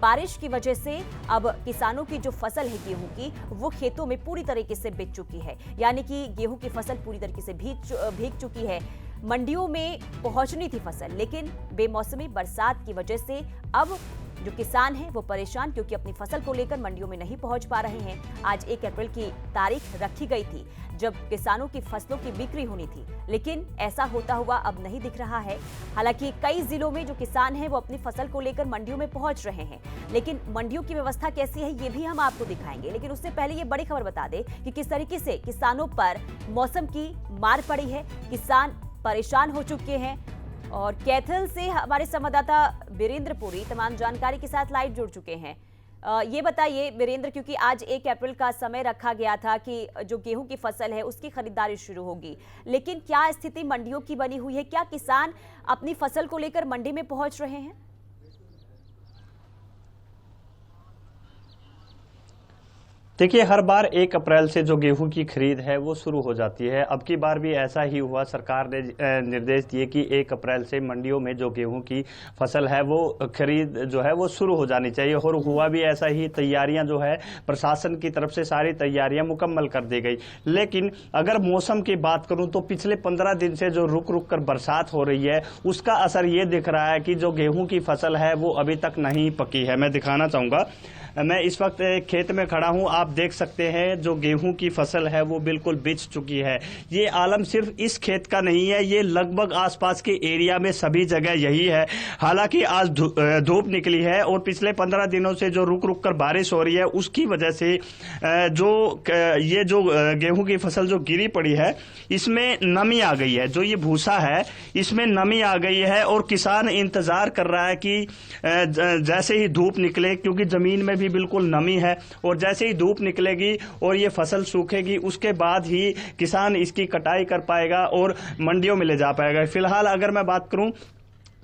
बारिश की वजह से अब किसानों की जो फसल है गेहूं की, वो खेतों में पूरी तरीके से बिक चुकी है। यानी कि गेहूं की फसल पूरी तरीके से भीग चुकी है। मंडियों में पहुंचनी थी फसल, लेकिन बेमौसमी बरसात की वजह से अब जो किसान हैं वो परेशान, क्योंकि अपनी फसल को लेकर मंडियों में नहीं पहुंच पा रहे हैं। आज 1 अप्रैल की तारीख रखी गई थी जब किसानों की फसलों की बिक्री होनी थी, लेकिन ऐसा होता हुआ अब नहीं दिख रहा है। हालांकि कई जिलों में जो किसान हैं वो अपनी फसल को लेकर मंडियों में पहुंच रहे हैं, लेकिन मंडियों की व्यवस्था कैसी है ये भी हम आपको दिखाएंगे। लेकिन उससे पहले ये बड़ी खबर बता दें कि किस तरीके से किसानों पर मौसम की मार पड़ी है। किसान परेशान हो चुके हैं और कैथल से हमारे संवाददाता वीरेंद्र पुरी तमाम जानकारी के साथ लाइव जुड़ चुके हैं। ये बताइए वीरेंद्र, क्योंकि आज 1 अप्रैल का समय रखा गया था कि जो गेहूं की फसल है उसकी खरीदारी शुरू होगी, लेकिन क्या स्थिति मंडियों की बनी हुई है? क्या किसान अपनी फसल को लेकर मंडी में पहुंच रहे हैं? देखिए, हर बार 1 अप्रैल से जो गेहूं की खरीद है वो शुरू हो जाती है। अब की बार भी ऐसा ही हुआ। सरकार ने निर्देश दिए कि 1 अप्रैल से मंडियों में जो गेहूं की फसल है वो खरीद जो है वो शुरू हो जानी चाहिए, और हुआ भी ऐसा ही। तैयारियां जो है प्रशासन की तरफ से सारी तैयारियां मुकम्मल कर दी गई। लेकिन अगर मौसम की बात करूं तो पिछले 15 दिन से जो रुक रुक कर बरसात हो रही है उसका असर ये दिख रहा है कि जो गेहूं की फसल है वो अभी तक नहीं पकी है। मैं दिखाना चाहूँगा, मैं इस वक्त खेत में खड़ा हूं। आप देख सकते हैं जो गेहूं की फसल है वो बिल्कुल बिछ चुकी है। ये आलम सिर्फ इस खेत का नहीं है, ये लगभग आसपास के एरिया में सभी जगह यही है। हालांकि आज धूप निकली है और पिछले 15 दिनों से जो रुक रुक कर बारिश हो रही है उसकी वजह से ये जो गेहूं की फसल जो गिरी पड़ी है इसमें नमी आ गई है। जो ये भूसा है इसमें नमी आ गई है और किसान इंतजार कर रहा है कि जैसे ही धूप निकले, क्योंकि जमीन में भी बिल्कुल नमी है, और जैसे ही धूप निकलेगी और ये फसल सूखेगी उसके बाद ही किसान इसकी कटाई कर पाएगा और मंडियों में ले जा पाएगा। फिलहाल अगर मैं बात करूं,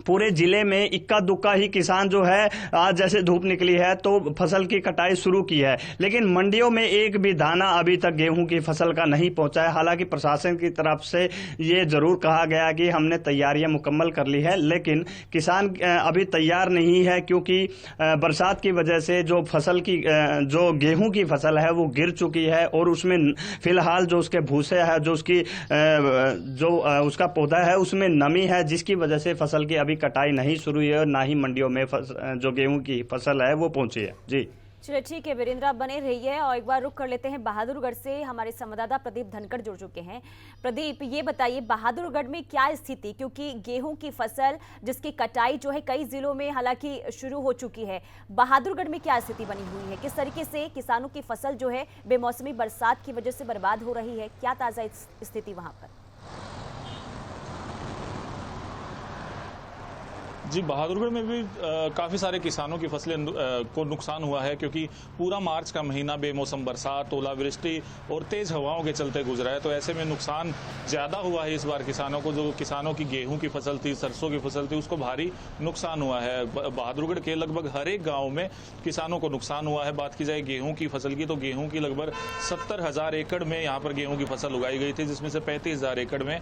पूरे जिले में इक्का दुक्का ही किसान जो है आज जैसे धूप निकली है तो फसल की कटाई शुरू की है, लेकिन मंडियों में एक भी दाना अभी तक गेहूं की फसल का नहीं पहुंचा है। हालांकि प्रशासन की तरफ से ये जरूर कहा गया कि हमने तैयारियां मुकम्मल कर ली है, लेकिन किसान अभी तैयार नहीं है, क्योंकि बरसात की वजह से जो फसल की जो गेहूं की फसल है वो गिर चुकी है और उसमें फिलहाल जो उसके भूसे है, जो उसकी उसका पौधा है उसमें नमी है, जिसकी वजह से फसल की अभी कटाई नहीं शुरू है और ना ही मंडियों में जो गेहूं की फसल है वो पहुंची है। जी चलिए, ठीक है वीरेंद्र, आप बने रहिए और एक बार रुक कर लेते हैं बहादुरगढ़ से। हमारे संवाददाता प्रदीप धनखड़ जुड़ चुके हैं। प्रदीप, ये बताइए बहादुरगढ़ में क्या स्थिति, क्योंकि गेहूं की फसल जिसकी कटाई जो है कई जिलों में हालांकि शुरू हो चुकी है, बहादुरगढ़ में क्या स्थिति बनी हुई है? किस तरीके से किसानों की फसल जो है बेमौसमी बरसात की वजह से बर्बाद हो रही है? क्या ताजा स्थिति वहां पर? जी, बहादुरगढ़ में भी काफ़ी सारे किसानों की फसलें को नुकसान हुआ है, क्योंकि पूरा मार्च का महीना बेमौसम बरसात, ओलावृष्टि और तेज़ हवाओं के चलते गुजरा है। तो ऐसे में नुकसान ज़्यादा हुआ है इस बार किसानों को। जो किसानों की गेहूं की फसल थी, सरसों की फसल थी, उसको भारी नुकसान हुआ है। बहादुरगढ़ के लगभग हर एक गाँव में किसानों को नुकसान हुआ है। बात की जाए गेहूँ की फसल की तो गेहूँ की लगभग 70,000 एकड़ में यहाँ पर गेहूँ की फसल उगाई गई थी, जिसमें से 35,000 एकड़ में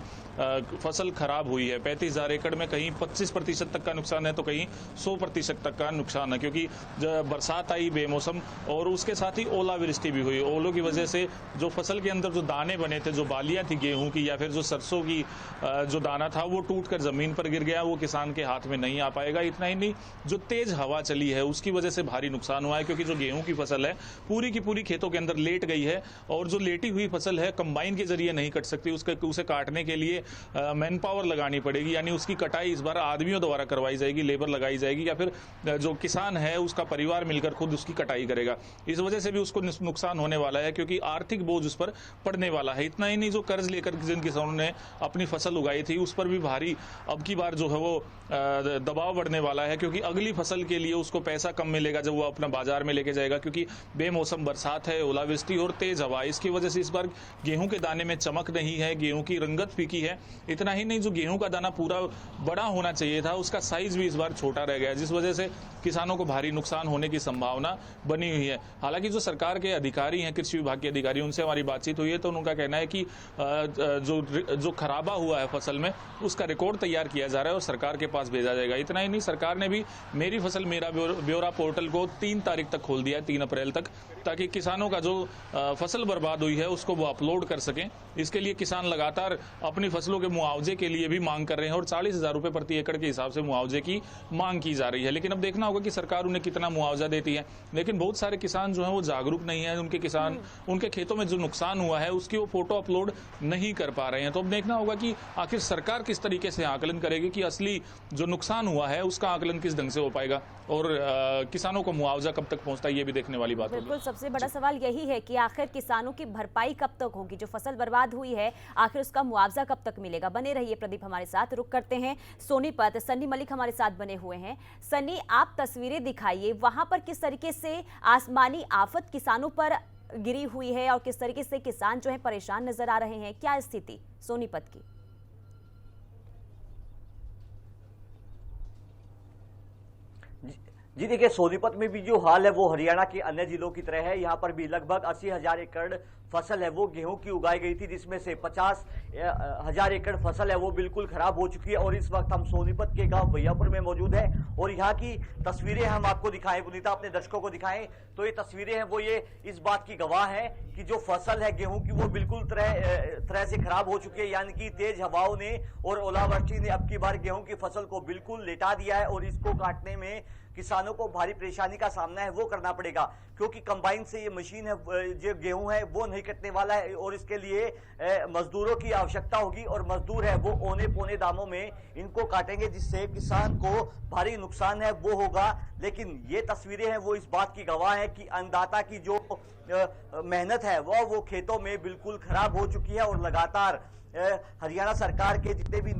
फसल खराब हुई है। 35,000 एकड़ में कहीं 25% तक का नुकसान है तो कहीं 100% तक का नुकसान है, क्योंकि बरसात आई बेमौसम और उसके साथ ही ओलावृष्टि भी हुई। ओलों की वजह से जो फसल के अंदर जो दाने बने थे, जो बालियां थी गेहूं की या फिर जो सरसों की जो दाना था वो टूटकर जमीन पर गिर गया। वो किसान के हाथ में नहीं आ पाएगा। इतना ही नहीं, जो तेज हवा चली है उसकी वजह से भारी नुकसान हुआ है, क्योंकि जो गेहूं की फसल है पूरी की पूरी खेतों के अंदर लेट गई है, और जो लेटी हुई फसल है कंबाइन के जरिए नहीं कट सकती। उसे काटने के लिए मैन पावर लगानी पड़ेगी, यानी उसकी कटाई इस बार आदमियों द्वारा करवाई जाएगी, लेबर लगाई जाएगी, या फिर जो किसान है उसका परिवार मिलकर खुद उसकी कटाई करेगा। इस वजह से भी उसको नुकसान होने वाला है, क्योंकि आर्थिक बोझ उस पर पड़ने वाला है। इतना ही नहीं, जो कर्ज लेकर जिन किसानों ने अपनी फसल उगाई थी उस पर भी भारी अब की बार जो है वो दबाव बढ़ने वाला है, क्योंकि अगली फसल के लिए उसको पैसा कम मिलेगा जब वो अपना बाजार में लेके जाएगा, क्योंकि बेमौसम बरसात है, ओलावृष्टि और तेज हवा, इसकी वजह से इस बार गेहूं के दाने में चमक नहीं है, गेहूं की रंगत फीकी है। इतना ही नहीं, जो गेहूं का दाना पूरा बड़ा होना चाहिए था उसका साइज भी इस बार छोटा रह गया, जिस वजह से किसानों को भारी नुकसान होने की संभावना बनी हुई है। हालांकि जो सरकार के अधिकारी हैं, कृषि विभाग के अधिकारी, उनसे हमारी बातचीत हुई है तो उनका कहना है कि जो खराबा हुआ है फसल में उसका रिकॉर्ड तैयार किया जा रहा है और सरकार के पास भेजा जाएगा। इतना ही नहीं, सरकार ने भी मेरी फसल मेरा ब्यौरा पोर्टल को 3 तारीख तक खोल दिया है, 3 अप्रैल तक, ताकि किसानों का जो फसल बर्बाद हुई है उसको वो अपलोड कर सकें। इसके लिए किसान लगातार अपनी फसलों के मुआवजे के लिए भी मांग कर रहे हैं और 40,000 रुपए प्रति एकड़ के हिसाब से मुआवजे की मांग की जा रही है। लेकिन अब देखना होगा कि सरकार उन्हें कितना मुआवजा देती है। लेकिन बहुत सारे किसान जो हैं वो जागरूक नहीं है, उनके खेतों में जो नुकसान हुआ है उसकी वो फोटो अपलोड नहीं कर पा रहे हैं। तो अब देखना होगा कि आखिर सरकार किस तरीके से आकलन करेगी कि असली जो नुकसान हुआ है उसका आकलन किस ढंग से हो पाएगा और किसानों को मुआवजा कब तक पहुंचता है, ये भी देखने वाली बात होगी। बिल्कुल, सबसे बड़ा सवाल यही है कि आखिर किसानों की भरपाई कब तक होगी, जो फसल बर्बाद हुई है आखिर उसका मुआवजा कब तक मिलेगा। बने रहिए प्रदीप हमारे साथ। रुक करते हैं सोनीपत, सन्नी मलिक हमारे साथ बने हुए हैं। सन्नी, आप तस्वीरें दिखाइए, वहां पर किस तरीके से आसमानी आफत किसानों पर गिरी हुई है और किस तरीके से किसान जो है परेशान नजर आ रहे हैं, क्या स्थिति सोनीपत की? जी देखिए, सोनीपत में भी जो हाल है वो हरियाणा के अन्य जिलों की तरह है। यहाँ पर भी लगभग 80,000 एकड़ फसल है वो गेहूं की उगाई गई थी, जिसमें से 50,000 एकड़ फसल है वो बिल्कुल खराब हो चुकी है। और इस वक्त हम सोनीपत के गांव भैयापुर में मौजूद है और यहाँ की तस्वीरें हम आपको दिखाएं, पुनीता अपने दर्शकों को दिखाएं। तो ये तस्वीरें हैं वो ये इस बात की गवाह है कि जो फसल है गेहूं की वो बिल्कुल तरह से खराब हो चुकी है। यानी कि तेज हवाओं ने और ओलावृष्टि ने अब की बार गेहूं की फसल को बिल्कुल लेटा दिया है और इसको काटने में किसानों को भारी परेशानी का सामना है वो करना पड़ेगा, क्योंकि कंबाइन से ये मशीन है जो गेहूं है वो नहीं कटने वाला है और इसके लिए मजदूरों की आवश्यकता होगी और मजदूर है वो औने पौने दामों में इनको काटेंगे, जिससे किसान को भारी नुकसान है वो होगा। लेकिन ये तस्वीरें हैं वो इस बात की गवाह है कि अन्नदाता की जो मेहनत है वो खेतों में बिल्कुल खराब हो चुकी है और लगातार हरियाणा सरकार के जितने भी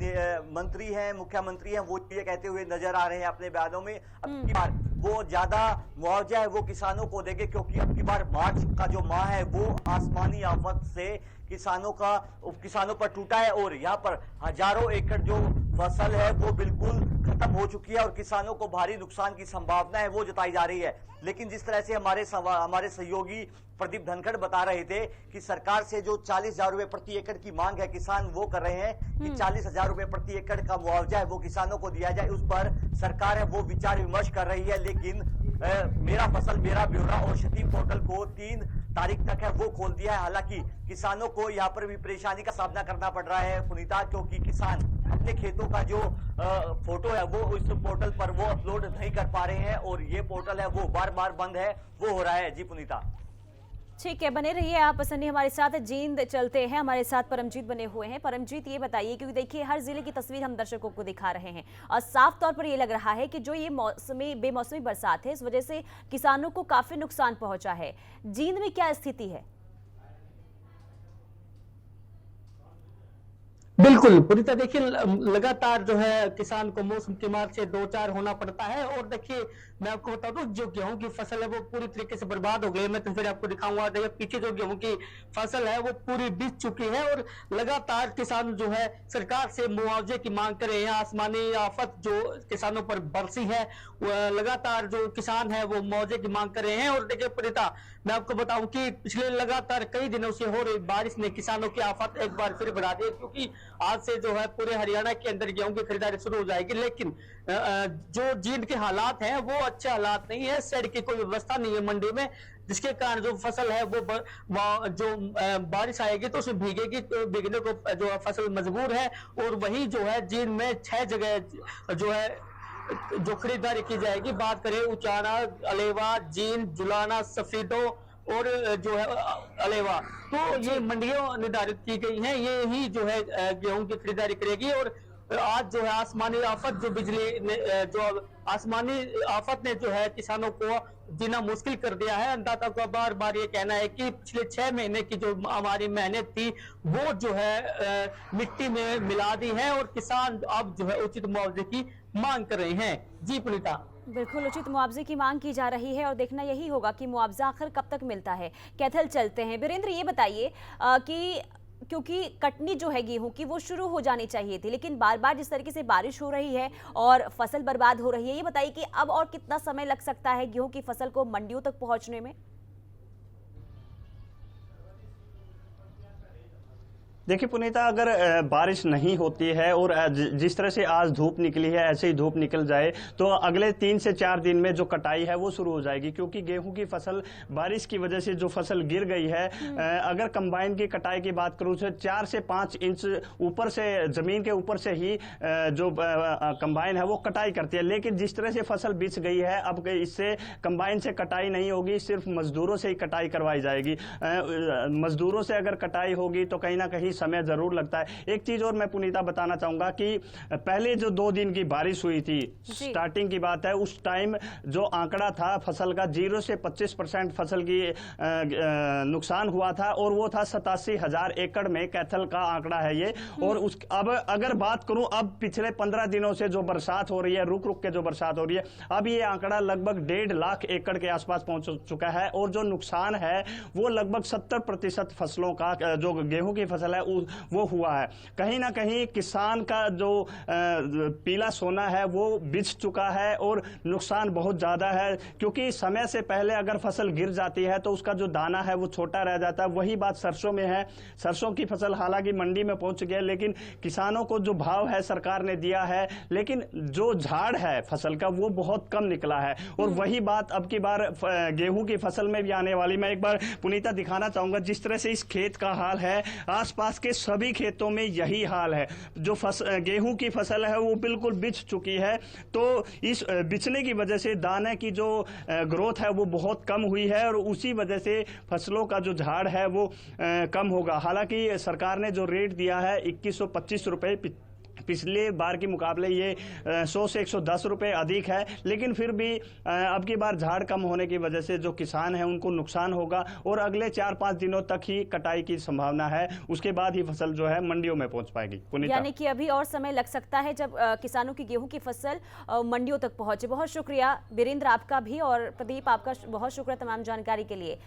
मंत्री हैं, मुख्यमंत्री हैं, वो ये कहते हुए नजर आ रहे हैं अपने बयानों में अब की बार वो ज्यादा मुआवजा है वो किसानों को देंगे, क्योंकि अब की बार मार्च का जो माह है वो आसमानी आफत से किसानों पर टूटा है और यहाँ पर हजारों एकड़ जो फसल है वो बिल्कुल खत्म हो चुकी है और किसानों को भारी नुकसान की संभावना है वो जताई जा रही है। लेकिन जिस तरह से हमारे सहयोगी प्रदीप धनखड़ बता रहे थे कि सरकार से जो 40,000 रुपए प्रति एकड़ की मांग है किसान वो कर रहे हैं कि 40,000 रुपए प्रति एकड़ का मुआवजा है वो किसानों को दिया जाए, उस पर सरकार है वो विचार विमर्श कर रही है। लेकिन मेरा फसल मेरा ब्यौरा और क्षति पोर्टल को 3 तारीख तक है वो खोल दिया है। हालांकि किसानों को यहाँ पर भी परेशानी का सामना करना पड़ रहा है पुनीता, क्योंकि किसान अपने खेतों का जो फोटो है वो इस पोर्टल पर वो अपलोड नहीं कर पा रहे हैं और ये पोर्टल है वो बार बार बंद है वो हो रहा है। जी पुनीता। ठीक है, बने रहिए आप सन्नी हमारे साथ। जींद चलते हैं, हमारे साथ परमजीत बने हुए हैं। परमजीत, ये बताइए, क्योंकि देखिए हर जिले की तस्वीर हम दर्शकों को दिखा रहे हैं और साफ तौर पर ये लग रहा है कि जो ये बेमौसमी बरसात है इस वजह से किसानों को काफी नुकसान पहुंचा है। जींद में क्या स्थिति है? बिल्कुल पुनीता, देखिए लगातार जो है किसान को मौसम की मार से 2-4 होना पड़ता है और देखिए मैं आपको बता दूं जो गेहूं की फसल है वो पूरी तरीके से बर्बाद हो गई है। मैं तो फिर आपको दिखाऊंगा, देखिए पीछे जो गेहूं की फसल है वो पूरी बीत चुकी है और लगातार किसान जो है सरकार से मुआवजे की मांग कर रहे हैं। आसमानी आफत जो किसानों पर बरसी है लगातार जो किसान है वो मुआवजे की मांग कर रहे हैं। और देखिए पुनीता, मैं आपको बताऊं कि पिछले लगातार कई दिनों से हो रही बारिश ने किसानों की आफत एक बार फिर बढ़ा दी है, क्योंकि आज से जो है पूरे हरियाणा के अंदर गेहूं की खरीदारी शुरू हो जाएगी। लेकिन जो जींद के हालात हैं वो अच्छे हालात नहीं है, शेड की कोई व्यवस्था नहीं है मंडी में, जिसके कारण जो फसल है वो जो बारिश आएगी तो उसमें भीगेगी, तो भीगने को जो फसल मजबूर है। और वही जो है जींद में 6 जगह जो है जो खरीदारी की जाएगी, बात करें उचाना, अलेवा, जींद, जुलाना, सफीदो और जो है अलेवा, तो ये मंडियां निर्धारित की गई हैं, ये ही जो है गेहूं की खरीदारी करेगी। और आज जो है आसमानी आफत जो बिजली ने जो आसमानी आफत ने जो है किसानों को जीना मुश्किल कर दिया है। अन्नदाता का बार बार ये कहना है कि पिछले 6 महीने की जो हमारी मेहनत थी वो जो है मिट्टी में मिला दी है और किसान अब जो है उचित मुआवजे की मांग कर रहे हैं। जी पुनीता। बिल्कुल, उचित मुआवजे की मांग की जा रही है और देखना यही होगा कि मुआवजा आखिर कब तक मिलता है। कैथल चलते हैं, वीरेंद्र, ये बताइए कि क्योंकि कटनी जो है गेहूं की वो शुरू हो जानी चाहिए थी, लेकिन बार बार जिस तरीके से बारिश हो रही है और फसल बर्बाद हो रही है, ये बताइए कि अब और कितना समय लग सकता है गेहूं की फसल को मंडियों तक पहुंचने में? देखिए पुनीता, अगर बारिश नहीं होती है और जिस तरह से आज धूप निकली है ऐसे ही धूप निकल जाए तो अगले 3 से 4 दिन में जो कटाई है वो शुरू हो जाएगी, क्योंकि गेहूं की फसल बारिश की वजह से जो फसल गिर गई है, अगर कंबाइन की कटाई की बात करूं तो 4 से 5 इंच ऊपर से जमीन के ऊपर से ही जो कंबाइन है वो कटाई करती है। लेकिन जिस तरह से फसल बिछ गई है, अब इससे कंबाइन से कटाई नहीं होगी, सिर्फ मजदूरों से ही कटाई करवाई जाएगी। मजदूरों से अगर कटाई होगी तो कहीं ना कहीं समय जरूर लगता है। एक चीज और मैं पुनीता बताना चाहूंगा कि पहले जो 2 दिन की बारिश हुई थी, स्टार्टिंग की बात है, उस टाइम जो आंकड़ा था फसल का 0 से 25% फसल की नुकसान हुआ था और वो था 87,000 एकड़ में कैथल का आंकड़ा है ये। और उस अब अगर बात करूं, अब पिछले 15 दिनों से जो बरसात हो रही है, रुक रुक के जो बरसात हो रही है, अब ये आंकड़ा लगभग 1.5 लाख एकड़ के आसपास पहुंच चुका है और जो नुकसान है वो लगभग 70% फसलों का, जो गेहूं की फसल है वो हुआ है। कहीं ना कहीं किसान का जो पीला सोना है वो बिछ चुका है और नुकसान बहुत ज्यादा है, क्योंकि समय से पहले अगर फसल गिर जाती है तो उसका जो दाना है वो छोटा रह जाता है। वही बात सरसों में है। सरसों की फसल हालांकि मंडी में पहुंच गई है, लेकिन किसानों को जो भाव है सरकार ने दिया है, लेकिन जो झाड़ है फसल का वो बहुत कम निकला है। और वही बात अब की बार गेहूं की फसल में भी आने वाली। मैं एक बार पुनीता दिखाना चाहूंगा जिस तरह से इस खेत का हाल है, आसपास के सभी खेतों में यही हाल है। जो गेहूं की फसल है वो बिल्कुल बिछ चुकी है, तो इस बिछने की वजह से दाने की जो ग्रोथ है वो बहुत कम हुई है और उसी वजह से फसलों का जो झाड़ है वो कम होगा। हालांकि सरकार ने जो रेट दिया है 2125 रुपए, पिछले बार के मुकाबले ये 100 से 110 रुपए अधिक है, लेकिन फिर भी अब की बार झाड़ कम होने की वजह से जो किसान है उनको नुकसान होगा और अगले 4-5 दिनों तक ही कटाई की संभावना है। उसके बाद ही फसल जो है मंडियों में पहुंच पाएगी। पुनीता, यानी कि अभी और समय लग सकता है जब किसानों की गेहूं की फसल मंडियों तक पहुंचे। बहुत शुक्रिया वीरेंद्र आपका भी, और प्रदीप आपका बहुत शुक्रिया तमाम जानकारी के लिए।